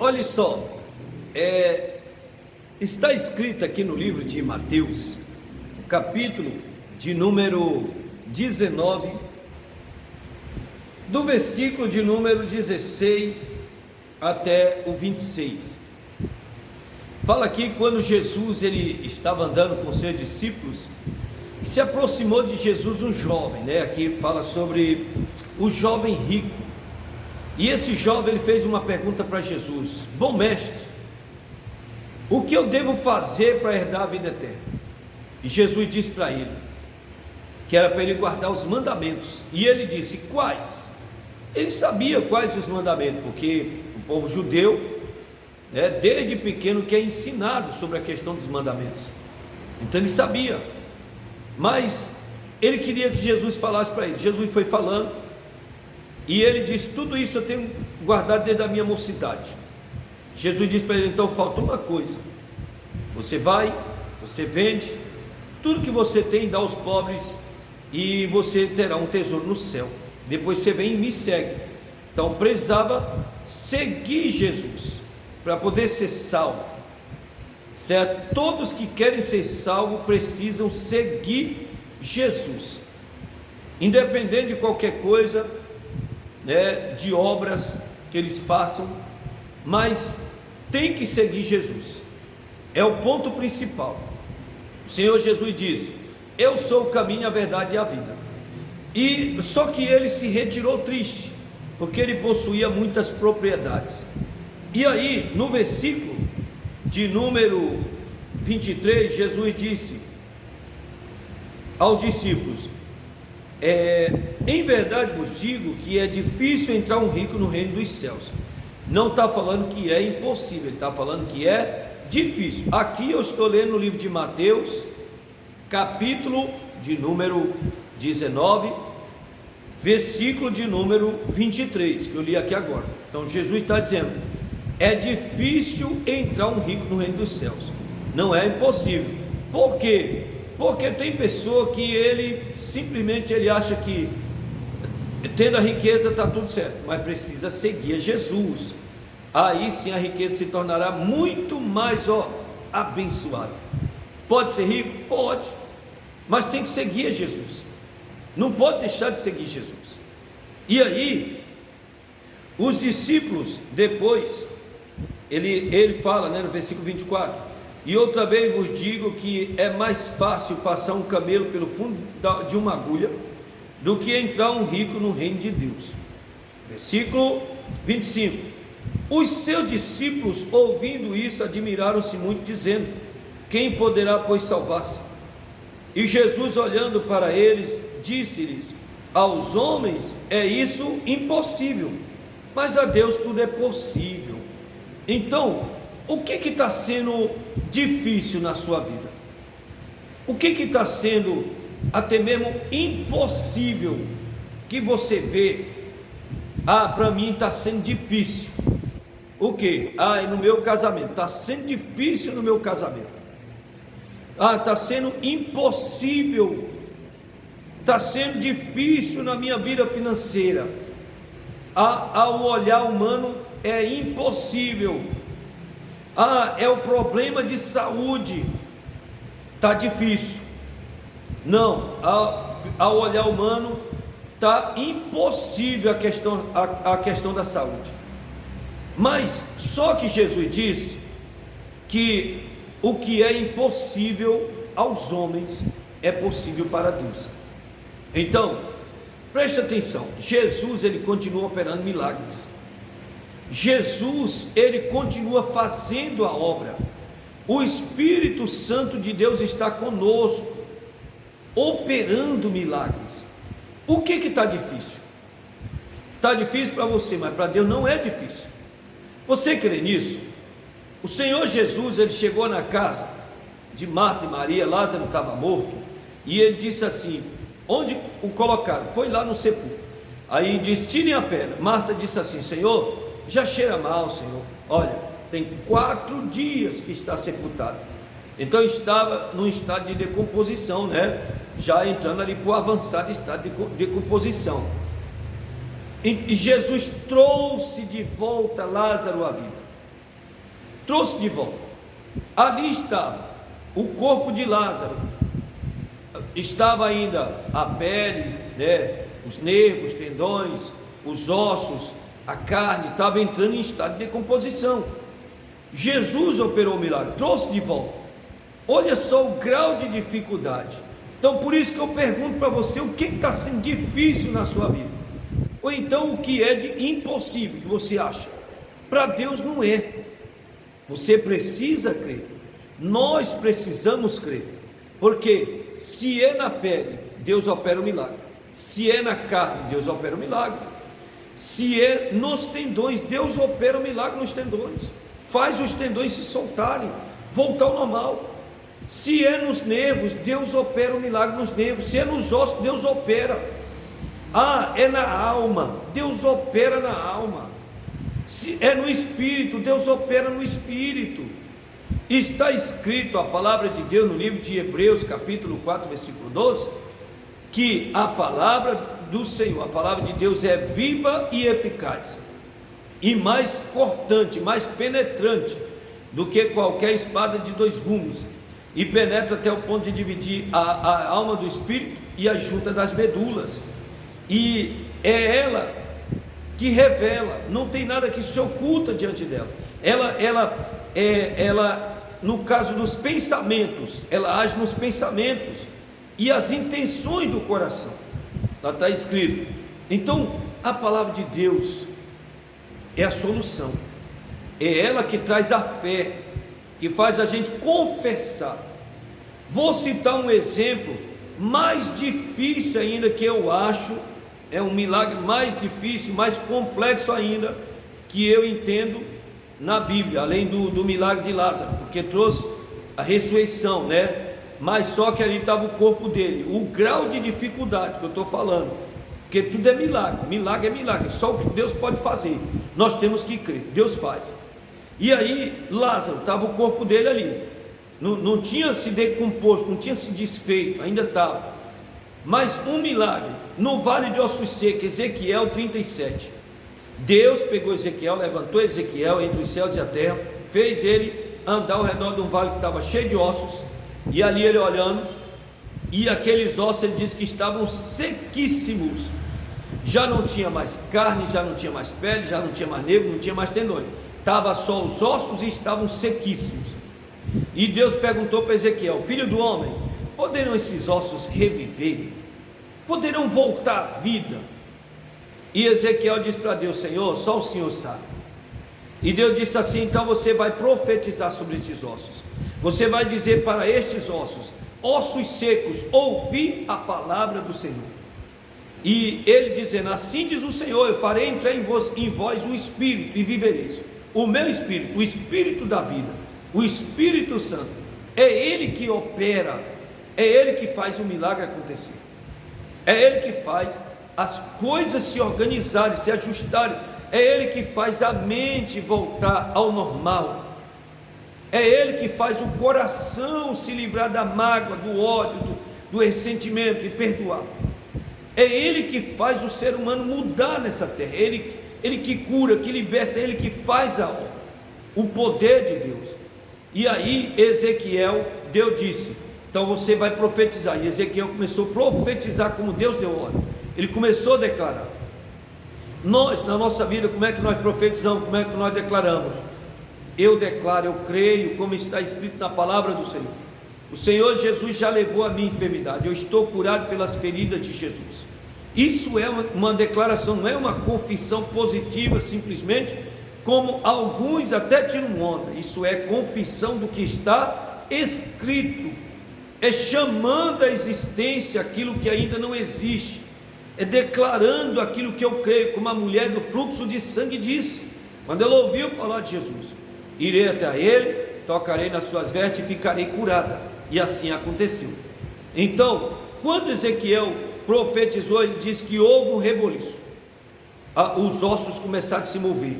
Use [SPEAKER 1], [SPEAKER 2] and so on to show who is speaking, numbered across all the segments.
[SPEAKER 1] Olha só, está escrito aqui no livro de Mateus, capítulo de número 19, do versículo de número 16 até o 26. Fala aqui quando Jesus ele estava andando com seus discípulos, se aproximou de Jesus um jovem, Aqui fala sobre o jovem rico. E esse jovem ele fez uma pergunta para Jesus: bom mestre, o que eu devo fazer para herdar a vida eterna? E Jesus disse para ele que era para ele guardar os mandamentos. E ele disse: quais? Ele sabia quais os mandamentos, porque o povo judeu, desde pequeno que é ensinado sobre a questão dos mandamentos. Então ele sabia, mas ele queria que Jesus falasse para ele. Jesus foi falando e ele disse: tudo isso eu tenho guardado desde a minha mocidade. Jesus disse para ele: então falta uma coisa, você vai, você vende tudo que você tem, dá aos pobres, e você terá um tesouro no céu. Depois você vem e me segue. Então precisava seguir Jesus para poder ser salvo, certo? Todos que querem ser salvos precisam seguir Jesus, independente de qualquer coisa, de obras que eles façam, mas tem que seguir Jesus, é o ponto principal. O Senhor Jesus disse: eu sou o caminho, a verdade e a vida. E só que ele se retirou triste, porque ele possuía muitas propriedades. E aí no versículo de número 23, Jesus disse aos discípulos: em verdade vos digo que é difícil entrar um rico no reino dos céus. Não está falando que é impossível, ele está falando que é difícil. Aqui eu estou lendo no livro de Mateus, capítulo de número 19, versículo de número 23, que eu li aqui agora. Então Jesus está dizendo: é difícil entrar um rico no reino dos céus, não é impossível. Por quê? Porque tem pessoa que ele simplesmente ele acha que tendo a riqueza está tudo certo, mas precisa seguir a Jesus. Aí sim a riqueza se tornará muito mais abençoada. Pode ser rico? Pode, mas tem que seguir a Jesus, não pode deixar de seguir Jesus. E aí os discípulos depois ele fala, no versículo 24: e outra vez vos digo que é mais fácil passar um camelo pelo fundo de uma agulha do que entrar um rico no reino de Deus. Versículo 25: os seus discípulos, ouvindo isso, admiraram-se muito, dizendo: quem poderá, pois, salvar-se? E Jesus, olhando para eles, disse-lhes: aos homens é isso impossível, mas a Deus tudo é possível. Então, o que está sendo difícil na sua vida? O que está sendo até mesmo impossível, que você vê? Para mim está sendo difícil. O que? No meu casamento, está sendo difícil no meu casamento. Está sendo impossível, está sendo difícil na minha vida financeira. Ao olhar humano é impossível. É o problema de saúde, está difícil. Não, ao olhar humano está impossível a questão da saúde. Mas só que Jesus disse que o que é impossível aos homens é possível para Deus. Então preste atenção, Jesus ele continua operando milagres, Jesus ele continua fazendo a obra, o Espírito Santo de Deus está conosco, operando milagres. O que está difícil? Está difícil para você, mas para Deus não é difícil. Você crê nisso? O Senhor Jesus ele chegou na casa de Marta e Maria, Lázaro estava morto, e ele disse assim: onde o colocaram? Foi lá no sepulcro. Aí disse: tirem a pedra. Marta disse assim: Senhor, já cheira mal, Senhor, olha, tem 4 dias que está sepultado. Então estava num estado de decomposição, já entrando ali para o avançado estado de decomposição. E Jesus trouxe de volta Lázaro à vida. trouxe de volta. Ali estava o corpo de Lázaro, estava ainda a pele, né, os nervos, tendões, os ossos, a carne, estava entrando em estado de decomposição. Jesus operou o milagre, trouxe de volta. Olha só o grau de dificuldade. Então por isso que eu pergunto para você, o que está sendo difícil na sua vida? Ou então o que é de impossível que você acha? Para Deus não é. Você precisa crer. Nós precisamos crer. Porque se é na pele, Deus opera o milagre. Se é na carne, Deus opera o milagre. Se é nos tendões, Deus opera o milagre nos tendões. Faz os tendões se soltarem, voltar ao normal. Se é nos nervos, Deus opera o milagre nos nervos. Se é nos ossos, Deus opera. É na alma, Deus opera na alma. Se é no espírito, Deus opera no espírito. Está escrito a palavra de Deus no livro de Hebreus, capítulo 4, versículo 12, que a palavra do Senhor, a palavra de Deus é viva e eficaz, e mais cortante, mais penetrante do que qualquer espada de dois gumes, e penetra até o ponto de dividir a alma do espírito e a junta das medulas, e é ela que revela, não tem nada que se oculta diante dela. Ela no caso dos pensamentos, ela age nos pensamentos e as intenções do coração. Lá está escrito. Então a palavra de Deus é a solução, é ela que traz a fé, que faz a gente confessar. Vou citar um exemplo mais difícil ainda, que eu acho é um milagre mais difícil, mais complexo ainda, que eu entendo na Bíblia, além do milagre de Lázaro, porque trouxe a ressurreição, né? Mas só que ali estava o corpo dele. O grau de dificuldade que eu estou falando, porque tudo é milagre, milagre é milagre, só o que Deus pode fazer, nós temos que crer, Deus faz. E aí Lázaro, estava o corpo dele ali, não tinha se decomposto, não tinha se desfeito, ainda estava. Mas um milagre, no vale de ossos secos, Ezequiel 37, Deus pegou Ezequiel, levantou Ezequiel entre os céus e a terra, fez ele andar ao redor de um vale que estava cheio de ossos, e ali ele olhando, e aqueles ossos, ele disse que estavam sequíssimos, já não tinha mais carne, já não tinha mais pele, já não tinha mais nervo, não tinha mais tendões, estava só os ossos e estavam sequíssimos. E Deus perguntou para Ezequiel: filho do homem, poderão esses ossos reviver? Poderão voltar à vida? E Ezequiel disse para Deus: Senhor, só o Senhor sabe. E Deus disse assim: então você vai profetizar sobre esses ossos, você vai dizer para estes ossos: ossos secos, ouvi a palavra do Senhor. E ele dizendo: assim diz o Senhor, eu farei entrar em vós o Espírito e vivereis. O meu Espírito, o Espírito da vida, o Espírito Santo, é Ele que opera, é Ele que faz o milagre acontecer, é Ele que faz as coisas se organizarem, se ajustarem, é Ele que faz a mente voltar ao normal, é Ele que faz o coração se livrar da mágoa, do ódio, do ressentimento e perdoar. É Ele que faz o ser humano mudar nessa terra, Ele que cura, que liberta, Ele que faz a obra, o poder de Deus. E aí Ezequiel, Deus disse: então você vai profetizar. E Ezequiel começou a profetizar como Deus deu ordem, ele começou a declarar. Nós, na nossa vida, como é que nós profetizamos, como é que nós declaramos? Eu declaro, eu creio, como está escrito na palavra do Senhor. O Senhor Jesus já levou a minha enfermidade, eu estou curado pelas feridas de Jesus. Isso é uma declaração, não é uma confissão positiva simplesmente, como alguns até tiram onda. Isso é confissão do que está escrito, é chamando à existência aquilo que ainda não existe, é declarando aquilo que eu creio, como a mulher do fluxo de sangue disse, quando ela ouviu falar de Jesus: irei até ele, tocarei nas suas vestes e ficarei curada. E assim aconteceu. Então, quando Ezequiel profetizou, ele disse que houve um reboliço, os ossos começaram a se mover,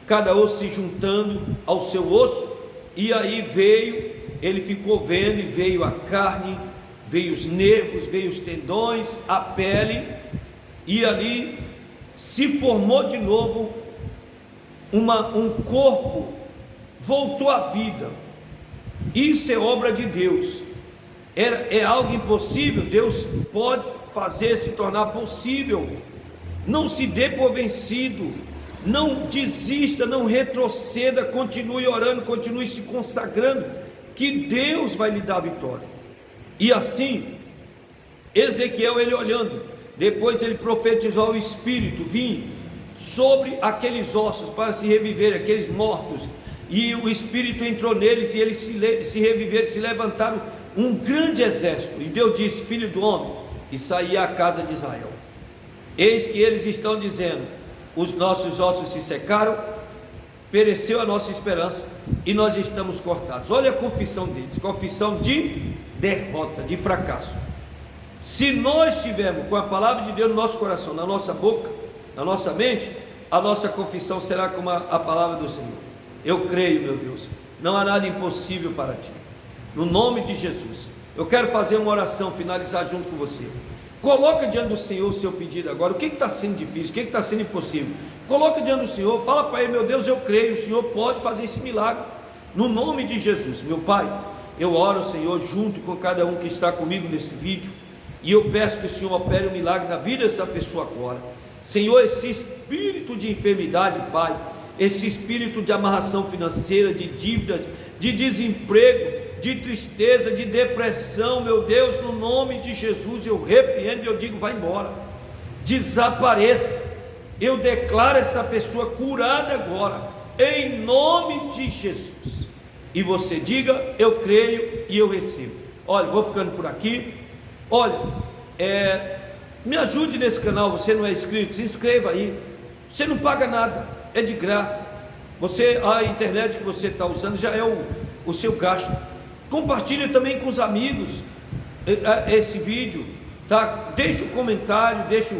[SPEAKER 1] cada osso se juntando ao seu osso, e aí ele ficou vendo, e veio a carne, veio os nervos, veio os tendões, a pele, e ali se formou de novo um corpo voltou à vida. Isso é obra de Deus. É algo impossível, Deus pode fazer se tornar possível. Não se dê por vencido, não desista, não retroceda, continue orando, continue se consagrando, que Deus vai lhe dar a vitória. E assim, Ezequiel, ele olhando, depois ele profetizou o Espírito vinha sobre aqueles ossos para se reviver, aqueles mortos, e o Espírito entrou neles e eles se reviveram, se levantaram um grande exército. E Deus disse: filho do homem, e saía a casa de Israel. Eis que eles estão dizendo: os nossos ossos se secaram, pereceu a nossa esperança e nós estamos cortados. Olha a confissão deles, confissão de derrota, de fracasso. Se nós estivermos com a palavra de Deus no nosso coração, na nossa boca, na nossa mente, a nossa confissão será como a palavra do Senhor. Eu creio, meu Deus, não há nada impossível para ti. No nome de Jesus, eu quero fazer uma oração, finalizar junto com você. Coloca diante do Senhor o seu pedido agora. O que está sendo difícil? O que está sendo impossível? Coloca diante do Senhor, fala para Ele: meu Deus, eu creio, o Senhor pode fazer esse milagre, no nome de Jesus. Meu Pai, eu oro, Senhor, junto com cada um que está comigo nesse vídeo, e eu peço que o Senhor opere um milagre na vida dessa pessoa agora. Senhor, esse espírito de enfermidade, Pai, esse espírito de amarração financeira, de dívidas, de desemprego, de tristeza, de depressão, meu Deus, no nome de Jesus, eu repreendo e eu digo: vai embora, desapareça. Eu declaro essa pessoa curada agora, em nome de Jesus. E você diga: eu creio e eu recebo. Olha, vou ficando por aqui. Olha, me ajude nesse canal. Você não é inscrito, se inscreva aí. Você não paga nada, é de graça. A internet que você está usando já é o seu gasto. Compartilhe também com os amigos esse vídeo, tá? Deixa o comentário, deixa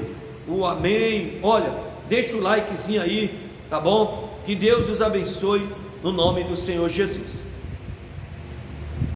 [SPEAKER 1] o amém, olha, deixa o likezinho aí, tá bom? Que Deus os abençoe no nome do Senhor Jesus.